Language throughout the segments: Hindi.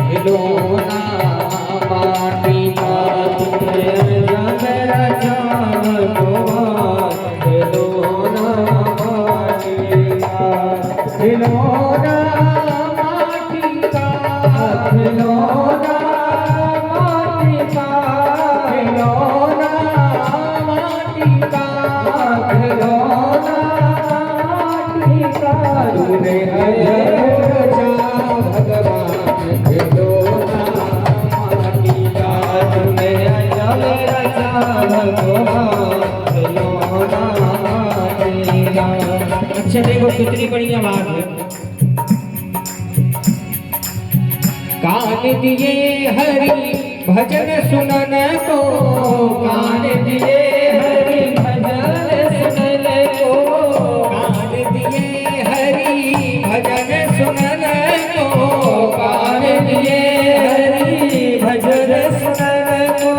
खिलौना माटी का तुझे जग रचा भगवान खिलौना माटी का खिलौना माटी का खिलौना माटी का खिलौना माटी का खिलौना माटी का तूने अजब रचा भगवान खिलौना माटी का तूने अजब रचा भगवान खिलौना माटी का। अच्छा देखो कितनी बढ़िया बात है। कान दिए हरि भजन सुनन को कान दिए हरि भजन सुनन को कान दिए हरि भजन सुनन को कान दिए हरि भजन सुनन को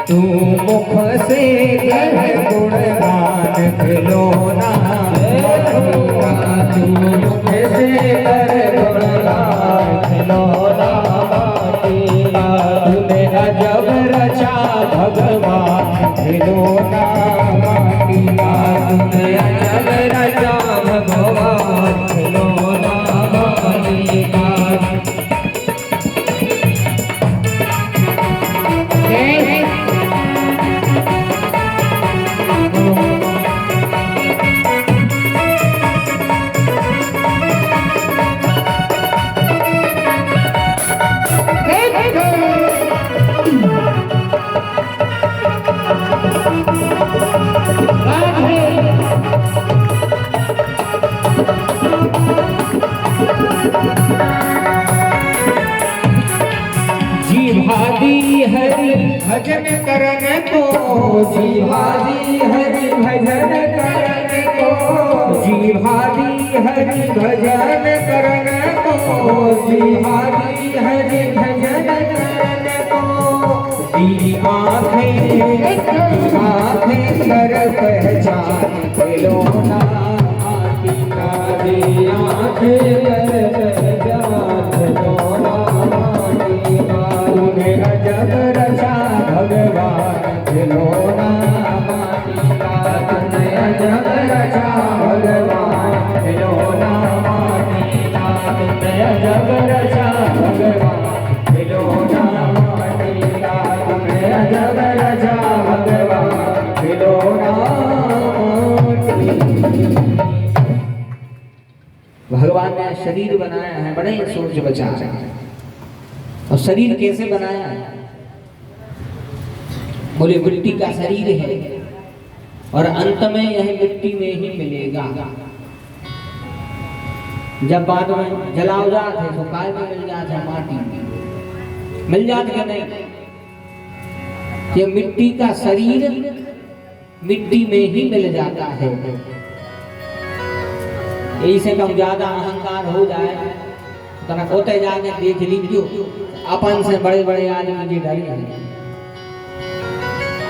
तू मुख से कर गुणगान खिलौना तू मुख से कर गुणगान खिलौना माटी का तूने अजब रचा भगवान खिलौना माटी का तूने अजब रचा भगवान खिलौना माटी का। जीवादी हरि भजन करन को जीवादी हरि भजन करन को जीवादी हरि भजन करन को जीवादी हरि भजन करन को दी आँखें कर पहचान खिलौना माटी का दी आँखें कर पहचान खिलौना माटी का तूने अजब रचा भगवान खिलौना माटी का तूने अजब रचा भगवान खिलौना माटी का तूने अजब रचा भगवान खिलौना माटी का तूने अजब रचा भगवान खिलौना माटी। भगवान ने शरीर बनाया है बड़े सोच बचा और शरीर कैसे बनाया है बोले मिट्टी का शरीर है और अंत में यह मिट्टी में ही मिलेगा। जब बाद में जलाओ जात है तो काय में मिल जाता है माटी मिल जाती है नहीं ये मिट्टी का शरीर मिट्टी में ही मिल जाता है। ऐसे कम ज्यादा अहंकार हो जाए तो होते जाके देख लीजिए अपन से बड़े बड़े आदमी जी डरे हैं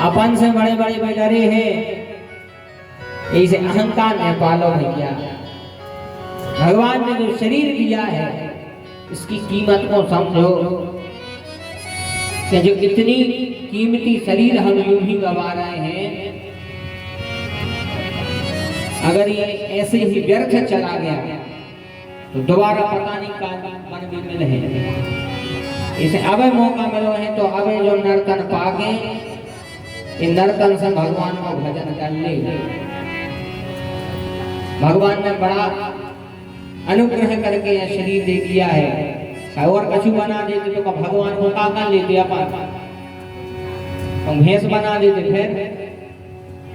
अपन से बड़े बड़े डरे हैं ऐसे अहंकार ने पालो नहीं किया। भगवान ने जो शरीर दिया है इसकी कीमत को समझो कि जो इतनी कीमती शरीर हम यूं ही गवा रहे हैं अगर ये ऐसे ही व्यर्थ चला गया तो दोबारा पता नहीं कब मन भी मिले हैं। इसे अब मौका मिलो है तो अब जो नर्तन पाके इन नर्तन से भगवान को भजन कर ले। भगवान ने बड़ा अनुग्रह करके यह शरीर दे दिया है और कछु बना देते तो भगवान को काका लेते अपन तो भैंस बना देते फिर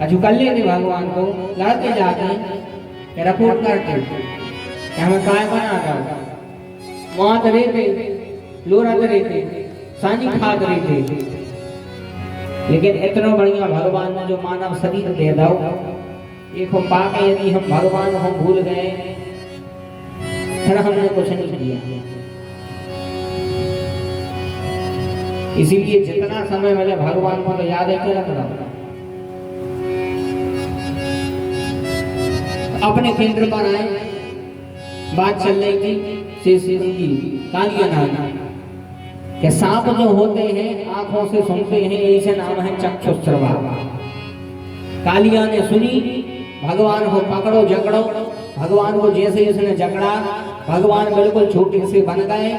कछु कर लेते भगवान को लड़ते जाते रिपोर्ट करते हमें काय बनाता वहां रहते लोरा रहते सानी खाद रहते लेकिन इतना बढ़िया भगवान ने जो मानव शरीर दे दो एक हम पाके यदि हम भगवान को भूल गए फिर हमने कुछ नहीं किया। इसीलिए जितना समय मिले भगवान को तो याद है रखना अपने केंद्र पर आए। बात चल रही थी शेष की कालिया नाग के सांप जो होते हैं आंखों से सुनते हैं, ऐसे नाम है चक्षुश्रवा। कालिया ने सुनी, भगवान को पकड़ो जकड़ो। भगवान को जैसे ही उसने जकड़ा, भगवान बिल्कुल छोटे से बन गए।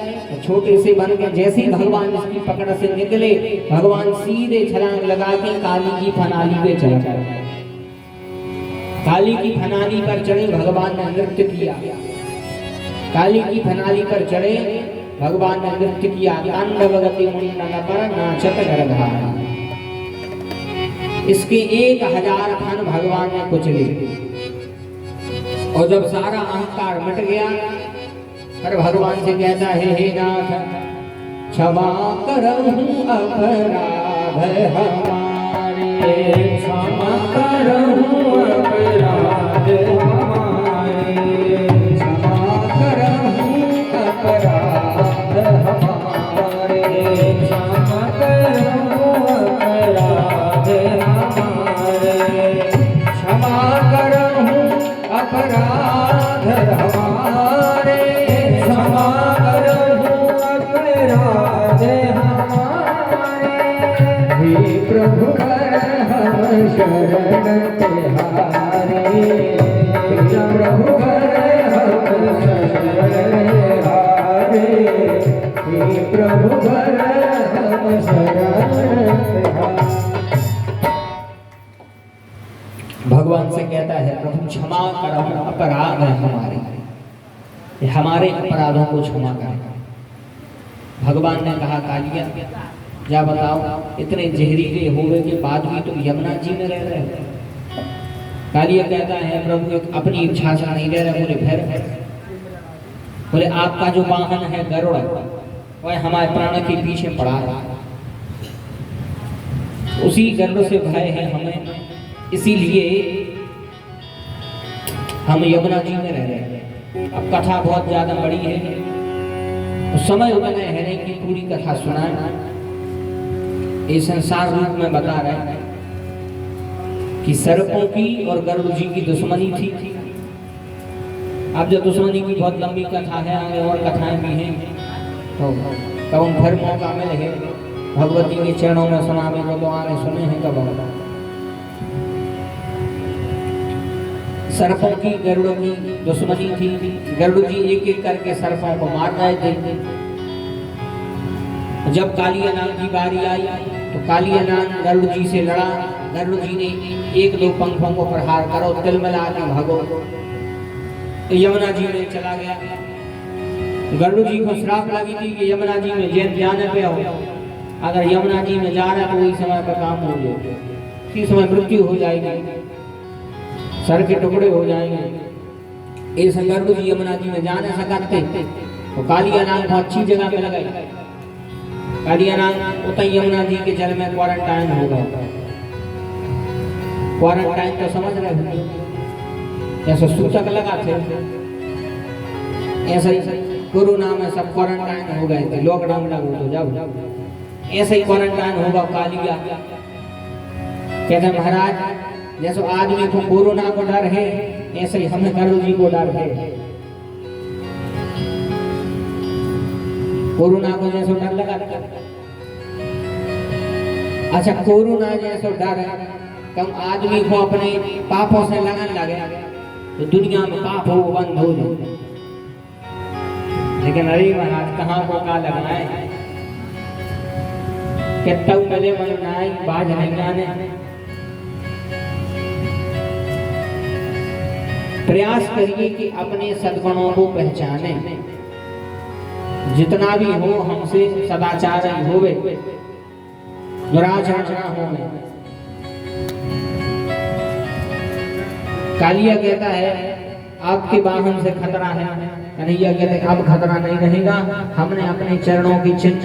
छोटे से बन के जैसे ही भगवान इसकी पकड़ से निकले, भगवान सीधे छलांग लगा के काली की फनाली पे चढ़ गए। काली की फनाली पर चढ़े, भगवान ने नृत्य किया। काली की फनाली पर चढ़े, भगवान ने नृत्य किया। तांडवगति मुंडन पर नाचत गरधारी। इसके 1000 फन भगवान ने कुचले। और जब सारा अहंकार मिट गया, पर भगवान से कहता है, हे नाथ क्षमा करहूं अपराध हमारे, क्षमा करहूं अपराध हमारे, क्षमा करहूं अपराध हमारे, क्षमा करहूं अपराध हमारे, क्षमा करहूं अपराध हमारे, क्षमा करहूं अपराध हमारे। हे प्रभु हम शरण तिहारे, हे प्रभु हम शरण हारे, हे प्रभु हम शरण तिहारे। भगवान से कहता है, प्रभु क्षमा करो, अपराध है हमारे अपराधों को क्षमा कर। भगवान ने कहा, कालिया जा बताओ, इतने जहरीले होने के बाद भी तुम यमुना जी में रह रहे हो। कालिया कहता है, प्रभु अपनी इच्छा से नहीं रह रहे। बोले फिर? बोले आपका जो वाहन है गरुड़, वह हमारे प्राण के पीछे पड़ा है। उसी गरुड़ से भय है हमें, इसीलिए हम यमुना जी में रह रहे हैं। अब कथा बहुत ज्यादा बड़ी है, तो समय उतना है नहीं कि पूरी कथा सुनाए। ये संसार रूप में बता रहे हैं कि सर्पों की और गरुड़ जी की दुश्मनी थी। अब जो दुश्मनी की बहुत लंबी कथा है, आगे और कथाएं भी हैं, तो कब फिर मौका मिले भगवती के चरणों में सुनाने को, तो आगे सुने हैं कब। सर्पों की गरुड़ की दुश्मनी थी। गरुड़ जी एक एक करके सर्पों को मार रहे थे। जब कालिया नाग की बारी आई, तो कालिया नाग गरुड़ जी से लड़ा। गरुड़ जी ने 1-2 पंखों को प्रहार करो, तिलमिला के भागो। तो यमुना जी में चला गया। गरुड़ जी को श्राप लगी थी कि यमुना जी में जैन जाने पे हो, अगर यमुना जी में जा रहा है तो वही समय पर काम हो जाए, इसी समय मृत्यु हो जाएगी, सर के टुकड़े हो जाएंगे। ऐसे गरुड़ जी यमुना जी में जा नहीं सकते। तो कालिया नाग बहुत अच्छी जगह पे लगाई। कालिया नाग उतई यमुना जी के जल में क्वारंटाइन होगा। क्वारंटाइन तो समझ रहे हो, जैसे सूचक लगाते, ऐसे ही कोरोना में सब क्वारंटाइन हो गए थे, लॉकडाउन लागू तो जब ऐसे ही क्वारंटाइन होगा। कालिया कहते महाराज, जैसे आदमी को कोरोना को डर है, ऐसे ही हमें गरुड़ जी को डर है। कोरोना को जैसे डर लगा। अच्छा, कोरोना जैसे डर है, कम आदमी को अपने पापों से लगन लगे तो दुनिया में पाप हो बंद हो जाए। लेकिन अरे महाराज, कहाँ को का लगना है, कितना मिले मन बाज नहीं जाने। प्रयास करिए कि अपने सद्गुणों को पहचाने। जितना भी हो हमसे सदाचार होवे, दुराचरण ना होवे। कालिया कहता है आपके वाहन से खतरा है। कन्हैया कहते अब खतरा नहीं रहेगा, हमने अपने चरणों की चिन्ह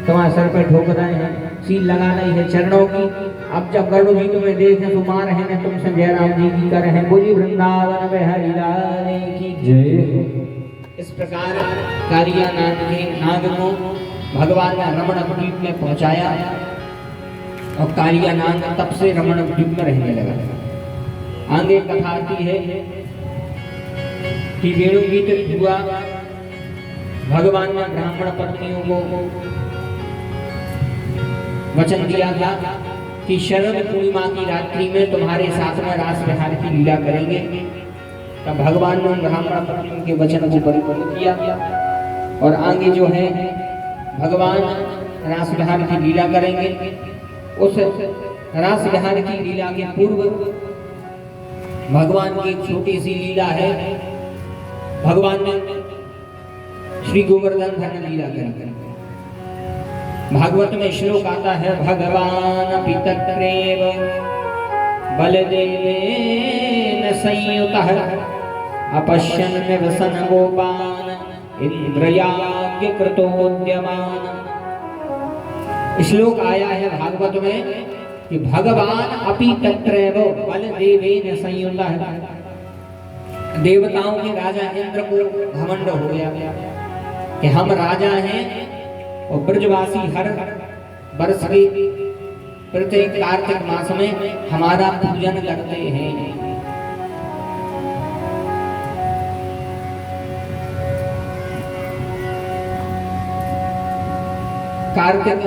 तुम्हारे सर पे ठोक रहे हैं, सील लगा रही है चरणों की। अब जब गरुड़ जी तुम्हें देखे तो मार है तुम संजय राम जी की कर है, बोली वृंदावन में हरि लाल की जय। इस प्रकार कालिया नाग को भगवान ने रमण द्वीप में पहुंचाया और कालिया नाग तब से रमण द्वीप में रहने लगा। आगे कथा आती है कि वेणु गीत हुआ, भगवान ने ब्राह्मण पत्नियों को वचन दिया था कि शरद पूर्णिमा की रात्रि में तुम्हारे साथ में रास विहार की लीला करेंगे। तब भगवान ने ब्राह्मण पत्नियों के वचन को परिपूर्ण किया और आगे जो है भगवान रास विहार की लीला करेंगे। उस रास विहार की लीला के पूर्व भगवान की छोटी सी लीला है। भगवान ने श्री गोवर्धन धन लीला करी। भागवत में श्लोक आता है, भगवान पितत्रेव बलदेवेन संयुतः अपश्यन् व्यसन गोपान् इंद्रयाज्ञ कृतोद्यमान। श्लोक आया है भागवत में कि भगवान अपि तत्रैव बलदेवेन संयुतः, देवताओं के राजा इंद्र को घमंड हो गया कि हम राजा हैं और ब्रजवासी हर वर्ष के प्रत्येक कार्तिक मास में हमारा पूजन करते हैं। कार्तिक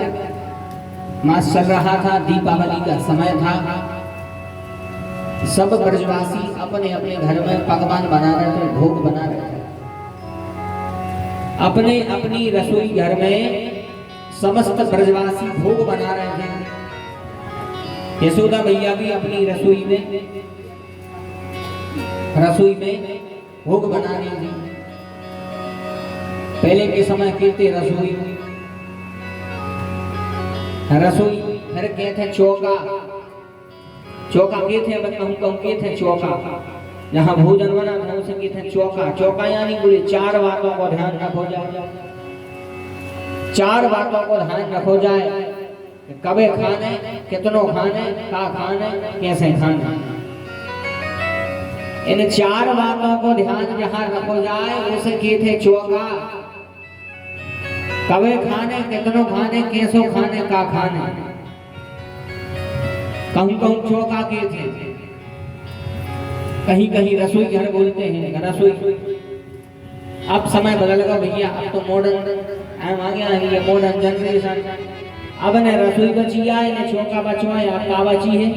मास चल रहा था, दीपावली का समय था। सब ब्रजवासी अपने अपने घर में पकवान बना रहे थे, भोग बना रहे थे। अपने अपनी रसोई घर में समस्त ब्रजवासी भोग बना रहे थे। यशोदा मैया भी अपनी रसोई में भोग बना रही थी। पहले के समय कहते रसोई, फिर कहते चौका कहते हैं, कहूँ कहते चौका। जहाँ भोजन बना था उसे कहते हैं चौका। चौका यानी बोले चार बातों को ध्यान रखो जाए। चार बातों को ध्यान रखो जाए, कबे खाने, कितनों खाने, का खाने, कैसे खाने। इन चार बातों को ध्यान जहाँ रखो जाए उसे कहते चौका। कबे खाने, कितनों खाने, कैसो खाने, का खाने। कहूँ चौका कहते, कहीं कहीं रसोई घर बोलते हैं रसोई। अब समय बदल गया भैया, अब तो मॉडर्न आ गया है, ये मॉडर्न जनरेशन। अब ने रसोई बची है, ने चौका बचवा है, अब का बची है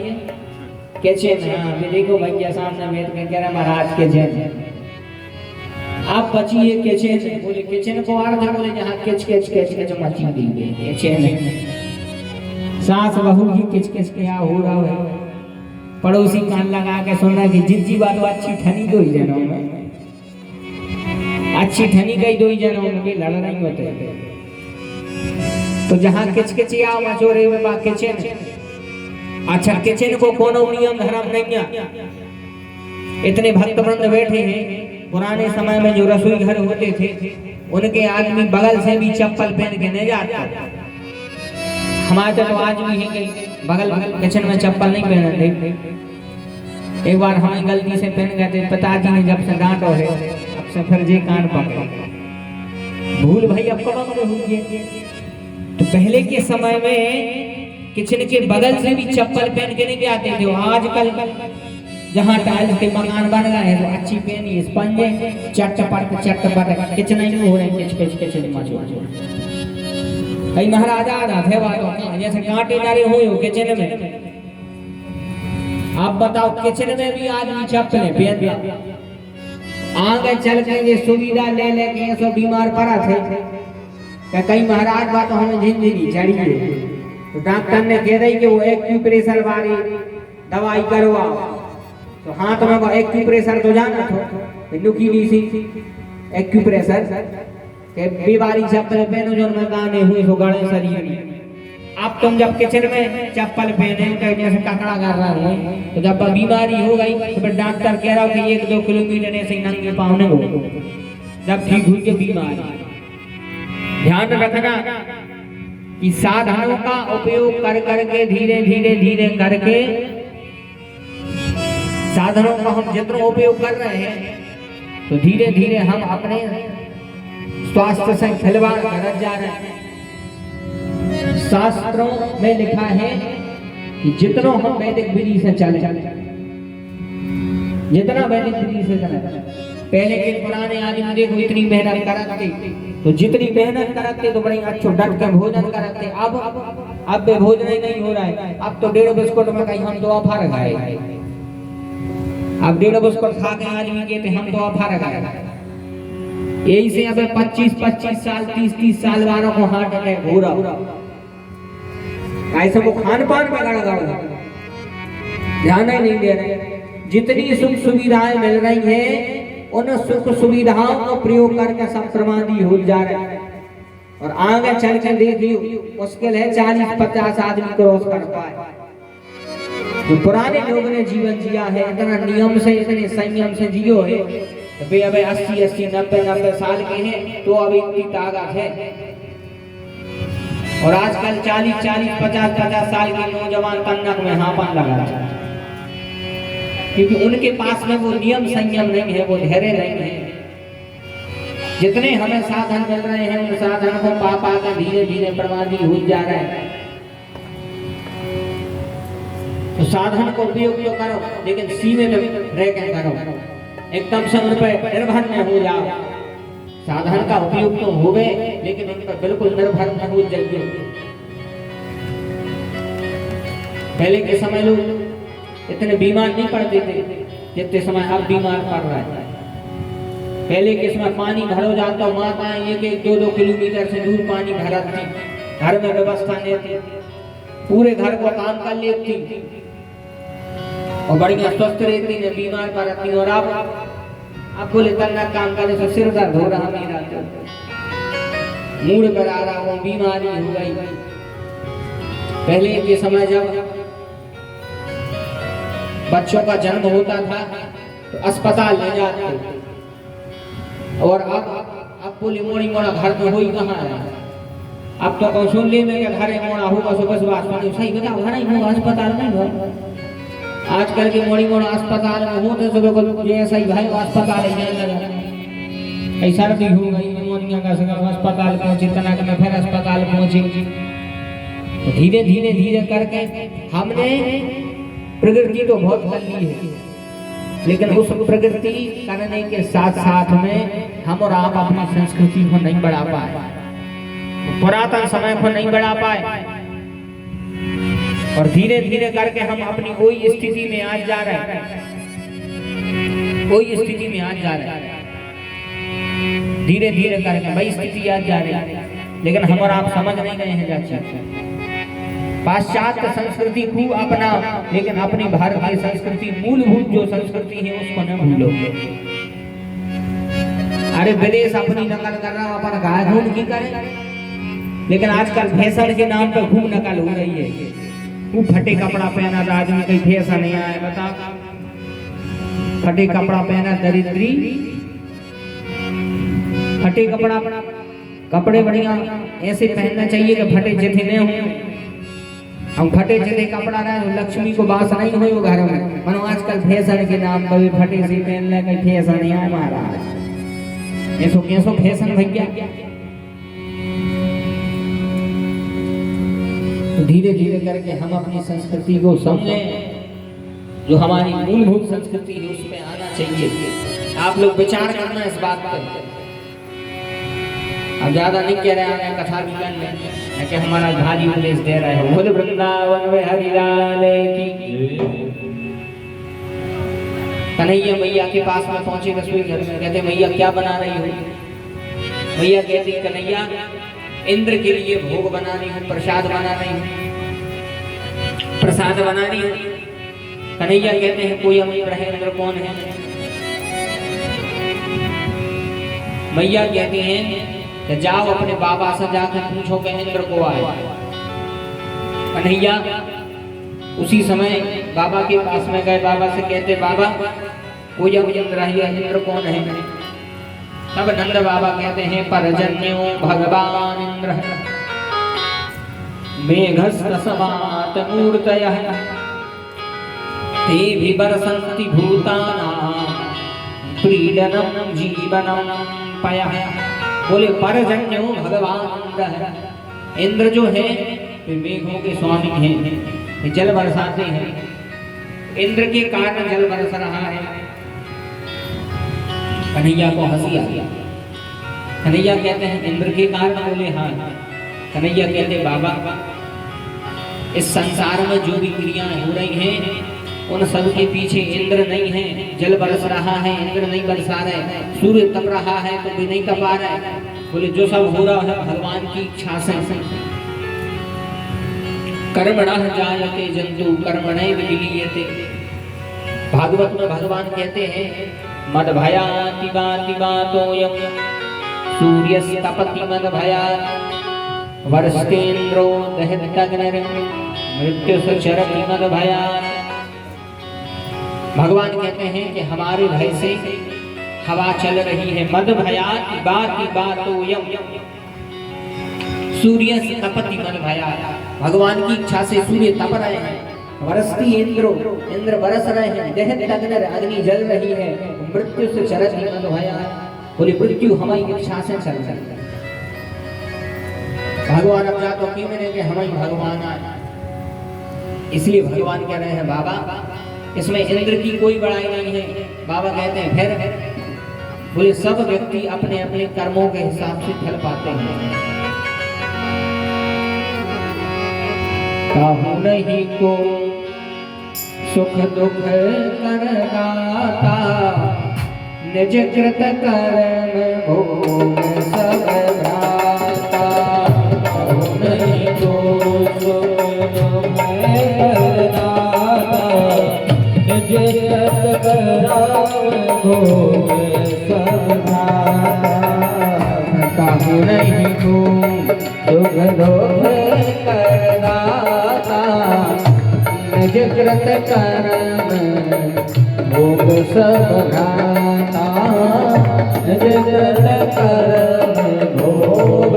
किचन। हाँ अभी देखो भैया सामने बैठ के कह रहे महाराज किचन। अब बची है किचन। बोले किचन को अर्थ बोले जहाँ किच किच किच किच मची दी है किचन। सास बहू की किच किच क्या हो रहा है। पड़ोसी कान लगा के सुन रहा कि जिज्जी बात अच्छी ठनी दो ही जनों में, अच्छी ठनी गई दो ही जनों में भी लड़ नहीं होते। तो जहाँ किचकिचिया मचोरे में बा किचन। अच्छा किचन को कोनो नियम धर्म नहीं है। इतने भक्त वृंद बैठे हैं। पुराने समय में जो रसोई घर होते थे उनके आदमी बगल से भी चप्पल पहन के नहीं जाते। हमारे तो आज भी है कि बगल किचन में चप्पल नहीं पहनते। एक बार हमें गलती से पहन गए थे, पिताजी ने जब से डांटो है अब से फिर जे कान पकड़े। भूल भाई अब कब हुई है। तो पहले के समय में किचन के बगल से भी चप्पल पहन के नहीं जाते थे। आजकल जहाँ टाइल्स के मकान बन गए हैं तो अच्छी पहनी स्पंजे चटपट किचन नहीं हो रहे किचन मचो। कई महाराजा थे बातों जैसे कांटे नारे हो किचन में। आप बताओ किचन में भी आदमी चप्पलें पहन दिया। आगे चल के ये सुविधा ले लेके सब बीमार पड़ा थे। कई महाराज बात हमें जिंदगी चढ़ी है तो डॉक्टर ने कह रही कि वो एक्यूप्रेशर वाली दवाई करवाओ। तो हाथ में वो एक्यूप्रेशर तो जाना था, लुकी नहीं सी एक्यूप्रेशर के बीमारी चप्पल पहनो जो में गाने हुए हो गड़े शरीर में। अब तुम जब किचन में चप्पल पहने तो जैसे ककड़ा कर रहा हो तो जब बीमारी हो गई तो फिर डॉक्टर कह रहा हो कि 1-2 किलोमीटर ऐसे नंगे पाँव नहीं हो जब ठीक हुई के बीमारी। ध्यान रखना कि साधनों का उपयोग कर करके धीरे करके साधनों का हम जितना उपयोग कर रहे हैं तो धीरे धीरे हम अपने स्वास्थ्य से खिलवाड़ कर जा रहे हैं। शास्त्रों में लिखा है कि जितना हम वैदिक विधि से चले, जितना वैदिक विधि से चले। पहले के पुराने आदमी देखो इतनी मेहनत करते तो जितनी मेहनत करते तो बड़ी अच्छो डट के भोजन करते। अब बे भोजन ही नहीं हो रहा है। अब तो 1.5 बिस्कुट में कहीं हम तो अफर गए। अब 1.5 बिस्कुट खा के आदमी कहते हम तो अफर गए। यही से अब 25-25 साल 30-30 साल वालों को हार्ट अटैक हो रहा। ऐसे वो खान पान में गड़बड़ ध्यान ही नहीं दे रहे। जितनी सुख सुविधाएं मिल रही हैं उन सुख सुविधाओं का प्रयोग करके सब प्रमादी हो जा रहे हैं। और आगे चल के देखियो मुश्किल है 40-50 आदमी क्रॉस कर पाए। जो पुराने लोगों ने जीवन जिया है इतना नियम से इतने संयम से जियो है तो भाई अबे 80-80 90-90 साल के हैं तो अभी इतनी ताकत है। और आजकल 40-40 50-50 साल के नौजवान तन्नक में हापन लगा है क्योंकि उनके पास में वो नियम संयम नहीं है, वो धैर्य नहीं है। जितने हमें साधन मिल रहे हैं उन साधन को पा कर धीरे धीरे प्रमादी हो जा रहे हैं। तो साधन को उपयोग तो करो लेकिन सीमित रह के करो, एकदम से उन पर निर्भर न हो जाओ। साधन का उपयोग तो होवे लेकिन उन पर बिल्कुल निर्भर न हो जाइए। पहले के समय लोग इतने बीमार नहीं पड़ते थे जितने समय अब बीमार पड़ रहा है। पहले के समय पानी भरो जाता माताएं 1-2 किलोमीटर से दूर पानी भरती, घर में व्यवस्था नहीं थी, पूरे घर को काम कर लेती और बढ़िया स्वस्थ रहती ने बीमार पड़ती। और अब बोले करना काम करने से सिर दर्द हो रहा मेरा, मूड पर आ रहा हूँ, बीमारी हो गई। पहले के समय जब बच्चों का जन्म होता था तो अस्पताल ले जाते और अब बोले मोड़ी मोड़ा घर में हो ही कहाँ है। अब तो कौन सुन ले में घर मोड़ा होगा सुबह सुबह सही बताओ घर ही होगा, अस्पताल नहीं होगा। आजकल के मोड़ी मोड़ा अस्पताल में होते सुबह को ऐसा ही भाई अस्पताल ही लगा ऐसा भी हो गई निमोनिया का सगर अस्पताल पहुंची, तनाक में फिर अस्पताल पहुंची। धीरे धीरे धीरे करके हमने प्रगति तो बहुत कर ली है लेकिन उस प्रगति करने के साथ साथ में हम और आप अपनी संस्कृति को नहीं बढ़ा पाए, पुरातन समय को नहीं बढ़ा पाए। और धीरे धीरे करके हम अपनी वही स्थिति में आज जा रहे हैं, वही स्थिति में आज जा रहे हैं। धीरे धीरे करके वही स्थिति आज जा रही है लेकिन हम और आप समझ नहीं रहे हैं। जाते पाश्चात्य संस्कृति खूब अपना लेकिन अपनी भारतीय संस्कृति मूलभूत जो संस्कृति है उसको न भूलो। अरे विदेश अपनी नकल कर रहा हो, अपन गाय ढूंढ की करे, लेकिन आजकल फैशन के नाम पर खूब नकल हो रही है। खूब फटे कपड़ा पहना था आदमी, कहीं फैशन नहीं आया बता, फटे कपड़ा पहना दरिद्री, फटे कपड़े बढ़िया ऐसे पहनना चाहिए कि फटे चिथे न हो। हम फटे चिथे कपड़ा रहे तो लक्ष्मी को वास नहीं हुई वो घर में। मनो आजकल फैशन के नाम पर भी फटे से पहन ले, कहीं फैशन नहीं आया महाराज। ऐसो कैसो फैशन भैया। तो धीरे धीरे करके हम अपनी संस्कृति को समझें, जो हमारी मूलभूत संस्कृति है उसमें आना चाहिए। आप लोग विचार करना इस बात पर। अब ज्यादा नहीं कह रहे हैं, कथा भी कर लें कि हमारा भाजी उपदेश दे रहे हो। बोले वृंदावन में हरि लाल की। कन्हैया मैया के पास में पहुंचे रसोई घर में, कहते मैया क्या बना रही हो? मैया कहती कन्हैया इंद्र के लिए भोग बना रही हूँ, प्रसाद बना रही हूँ, प्रसाद बना रही हूँ। कन्हैया कहते हैं कोई अमीर है, इंद्र कौन है? मैया कहती हैं कि जाओ अपने बाबा से जाकर पूछो कि इंद्र को आए। कन्हैया उसी समय बाबा के पास में गए, बाबा से कहते बाबा कोई अब इंद्र है, इंद्र कौन है? तब नंद बाबा कहते हैं परजन्यो भगवान इंद्र मेघस्तसमात मूर्तयः ते विवर्षन्ति भूतानां प्रीडनं जीवनं पयः। बोले परजन्यो भगवान इंद्र है। इंद्र जो है वे मेघों के स्वामी हैं, जल बरसाते हैं। इंद्र के कारण जल बरस रहा है। कन्हैया को हंसी आ गया। कन्हैया कहते हैं इंद्र के कारण? बोले हाँ। कन्हैया कहते बाबा इस संसार में जो भी क्रियाएं हो रही हैं उन सब के पीछे इंद्र नहीं है। जल बरस रहा है, इंद्र नहीं बरसा रहे। सूर्य तप रहा है तो भी नहीं तपा रहे। बोले जो सब हो रहा है भगवान की इच्छा से। कर्मणः जायते जंतु कर्मणैव विलीयते। भागवत में भगवान कहते हैं मद भयाति बाति बातोयम सूर्यस्तपति मद भयात् वर्षतेन्द्रो दहत्यग्निर् मृत्युश्चरति मद भयात्। भगवान कहते हैं कि हमारे भय से हवा चल रही है। मद भयाति बाति बातोयम सूर्य तपति मद भयात्। भगवान की इच्छा से सूर्य तप रहे हैं। वर्षती इंद्रो इंद्र बरस रहे हैं। दहत्यग्निर् अग्नि जल रही है। मृत्यु से चरति मद भयात्। बोले मृत्यु हमारी इच्छा से चल रही है। भगवान अब जातो की मैंने कि हमारी भगवान आए। इसलिए भगवान कह रहे हैं बाबा इसमें इंद्र की कोई बड़ाई नहीं है। बाबा कहते हैं फिर? बोले सब व्यक्ति अपने अपने कर्मों के हिसाब से फल पाते हैं। काहू नहीं को सुख दुख करदाता निज कृत कर्म भोग सब भ्राता। काहू नहीं को सुख दुख करदाता निज कृत कर्म भोग सब भ्राता। काहू नहीं को सुख दुख करदाता निज कृत कर्म भोग सब भ्राता। निज कृत कर्म भोग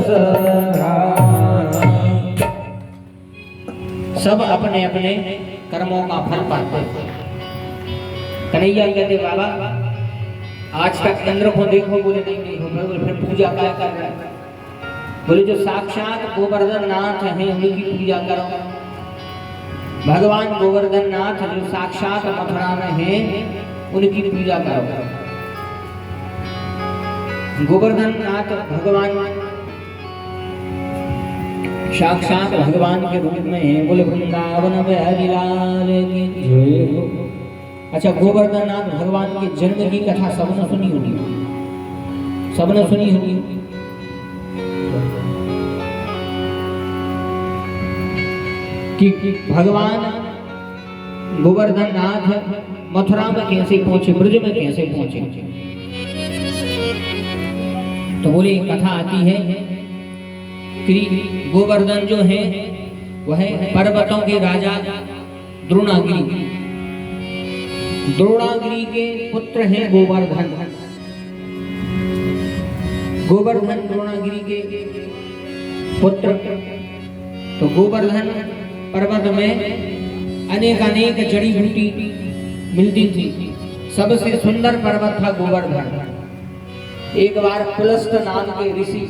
सब भ्राता। सब अपने अपने कर्मों का फल पाते हैं। कन्हैया कहते बाबा आज तक इंद्र को देखो। बोले नहीं देखो। बोले फिर पूजा क्या कर रहे हैं? बोले जो साक्षात गोवर्धन नाथ हैं उनकी पूजा करो। भगवान गोवर्धन नाथ जो साक्षात मथुरा में हैं उनकी पूजा करो। गोवर्धन नाथ भगवान साक्षात भगवान के रूप में हैं। बोले वृंदावन में हरिलाल की जय हो। अच्छा गोवर्धन नाथ भगवान के जन्म की कथा सबने सुनी होगी। सबने सुनी होगी। कि भगवान गोवर्धन नाथ मथुरा में कैसे पहुंचे, ब्रज में कैसे पहुंचे। तो बोले कथा आती है कि गोवर्धन जो है वह पर्वतों के राजा द्रोणागिरी। द्रोणागिरी के पुत्र हैं गोवर्धन। गोवर्धन द्रोणागिरी के पुत्र। तो गोवर्धन पर्वत में अनेक जड़ी बूटी मिलती थी। सबसे सुंदर पर्वत था गोवर्धन। एक बार पुलस्त नाम के ऋषि,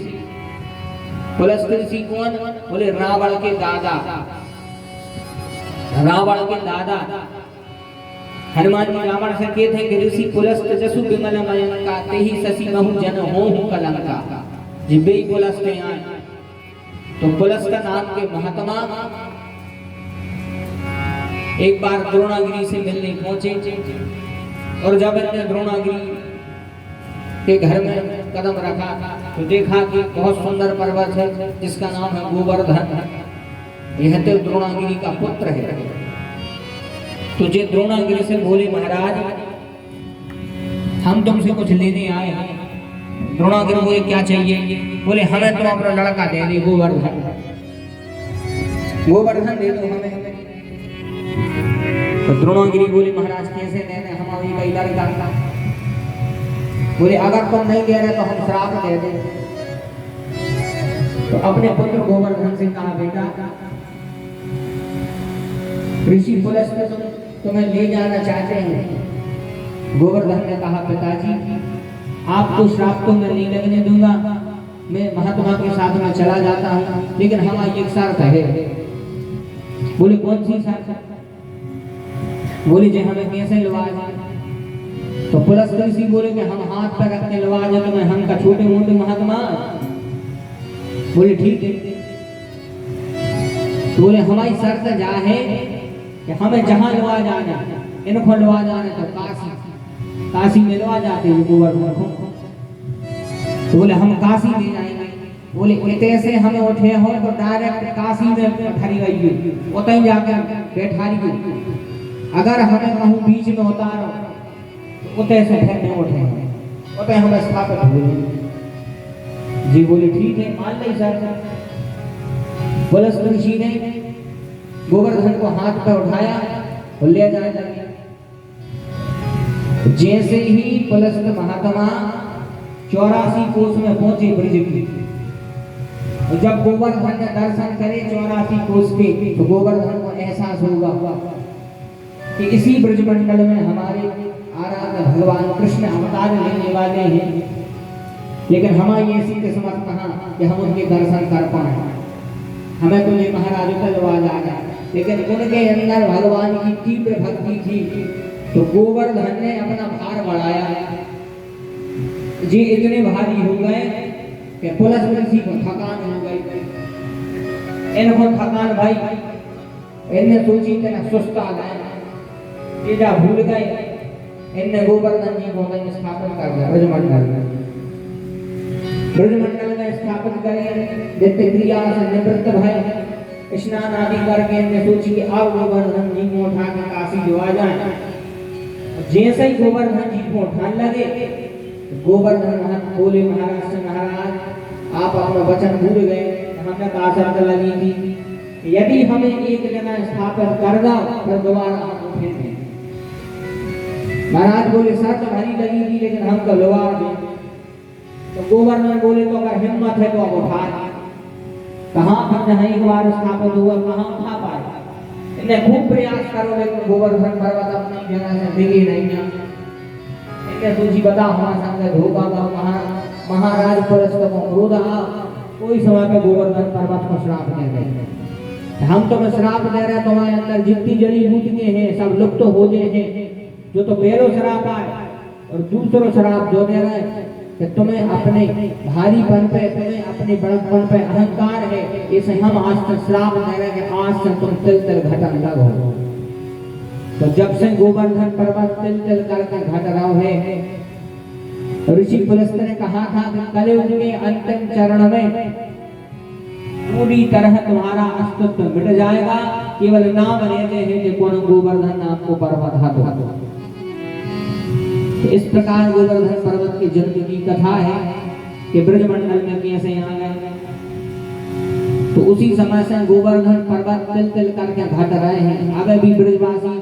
पुलस्त ऋषि कौन? बोले रावण के दादा। रावण के दादा हनुमान जी रावण से कहते हैं कि ऋषि पुलस्त जसु विमल मयंका तेहि शशि महु जन होहु कलंका। जिब्बे ही पुलस्त आए तो पुलस्त नाम के महात्मा एक बार द्रोणागिरी से मिलने पहुंचे। और जब इन्होंने द्रोणागिरी के घर में कदम रखा तो देखा कि बहुत सुंदर पर्वत है जिसका नाम है गोवर्धन। यह तो द्रोणागिरी का पुत्र है। तुझे द्रोणागिरी से बोले महाराज हम तुमसे कुछ लेने आए हैं। द्रोणागिरी बोले क्या चाहिए? बोले हमें तो अपना लड़का दे दे गोवर्धन। गोवर्धन दे दो हमें। तो द्रोणागिरी बोले महाराज कैसे देने हमारी कई लड़का। बोले अगर तुम नहीं दे रहे तो हम श्राप दे दें। तो अपने पुत्र गोवर्धन से कहा बेटा ऋषि पुलस्त तुम्हें ले जाना चाहते हैं। गोवर्धन ने कहा पिताजी आपको श्राप तो मैं नहीं लगने दूंगा। मैं महात्मा के साथ में चला जाता हूँ लेकिन हमारी एक शर्त है। बोले कौन सी शर्त? बोले जो हमें कैसे लुआ जाए। तो पुलस्त ऋषि बोले कि हम हाथ पे रख के लवा जाए तो मैं हम का छोटे मोटे महात्मा बोले ठीक है। तो बोले हमारी शर्त जा है कि हमें जहां लवा जाना इनको लवा जाना तो काशी में लवा जाते हैं गोवर्धन को। तो बोले हम काशी ले जाएंगे। बोले इतने से हमें उठे हो तो डायरेक्ट काशी में खड़ी रही उतई जाकर बैठा रही। अगर हमें कहूँ बीच में उतारो तो उतने से फिर नहीं उठे उतने हम स्थापित हुए। जी बोले ठीक है मान ली सर। पुलस्त ऋषि ने गोवर्धन को हाथ पर उठाया और ले जाने लगे। जैसे ही पुलस्त महात्मा 84 कोस में पहुंचे ब्रज की, जब गोवर्धन ने दर्शन करे 84 कोस के तो गोवर्धन को एहसास होगा कि इसी ब्रजमंडल में हमारे आराध्य भगवान कृष्ण अवतार लेने वाले हैं। लेकिन हमारी ऐसी किस्मत कहाँ कि हम उनके दर्शन कर पाए। हमें तो ये महाराज तलवार आ गया, लेकिन उनके अंदर भगवान की तीव्र भक्ति थी। तो गोवर्धन ने अपना भार बढ़ाया। जी इतने भारी हो गए कि पुलस्त ऋषि को थकान हो गई। इनको थकान भाई इनने सोची तेना सुस्ता गए जा भूल गए। इनने गोवर्धन जी को स्थापित कर दिया ब्रजमंडल में स्थापित करे। नित्य क्रिया से निवृत्त भय स्नान आदि करके इनने सोची कि अब गोवर्धन जी को उठा के काशी जो आ जाए। जैसे ही गोवर्धन जी को उठाने लगे गोवर्धन बोले महाराज से महाराज आप अपना वचन भूल गए। हमने कहा शर्त लगी थी यदि हमें एक जगह स्थापित कर दो फिर दोबारा हम उठेंगे। महाराज बोले शर्त भरी लगी थी लेकिन हम तो लवा दें। तो गोवर्धन बोले तो अगर हिम्मत है तो अब उठा कहाँ हम जहाँ एक बार स्थापित हुआ कहाँ उठा पाए। इन्हें खूब प्रयास करो लेकिन गोवर्धन पर्वत अपनी जगह से दिखे नहीं। इन्हें सोची बता हमारा संग धोखा का महाराज पुलस्त को क्रोध आ कोई समय पे गोवर्धन पर्वत को श्राप दे गए। हम तो मैं श्राप दे रहे तुम्हारे अंदर जितनी जड़ी बूटियां हैं सब लुप्त हो गए हैं। जो तो पहलो श्राप आए और दूसरो श्राप जो दे रहे कि तुम्हें अपने भारीपन पे तुम्हें अपने बड़पन पे अहंकार है। इसे हम आज तक श्राप दे रहे कि आज से तुम तिल तिल घटन लगो। तो जब से गोवर्धन पर्वत तिल तिल करके घट रहा है ऋषि पुलस्त ने कहा था कि कलयुग के अंतिम चरण में पूरी तरह तुम्हारा अस्तित्व मिट जाएगा। केवल नाम रहते हैं जो कौन गोवर्धन नाम को पर्वत हाथ। तो इस प्रकार गोवर्धन पर्वत के जन्म की कथा है कि ब्रजमंडल में कैसे आ गए। तो उसी समय से गोवर्धन पर्वत तिल तिल करके घट रहे हैं। अगर भी ब्रजवासी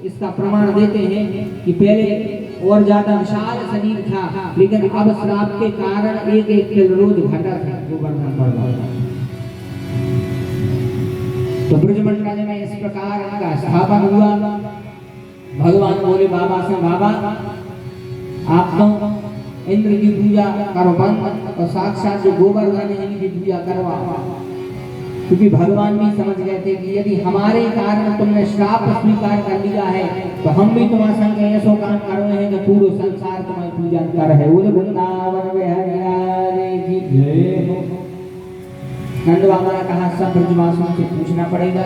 इसका प्रमाण देते हैं कि पहले और ज्यादा विशाल शरीर था लेकिन अब श्राप के कारण एक एक तिल रोज घटा था गोवर्धन पर्वत। तो ब्रजमंडल में इस प्रकार का स्थापन हुआ। भगवान बोले बाबा से बाबा आप तो इंद्र की पूजा करो बंद और साक्षात जो गोवर्धन है इनकी पूजा करवा। क्योंकि भगवान भी समझ गए थे कि यदि हमारे कारण तुमने श्राप स्वीकार कर लिया है तो हम भी तुम्हारे संग ऐसा काम कर रहे हैं कि पूरा संसार तुम्हारी पूजा कर रहे। बोले वृंदावन बिहारी की जय हो। नंद बाबा ने कहा सब ब्रजवासियों से पूछना पड़ेगा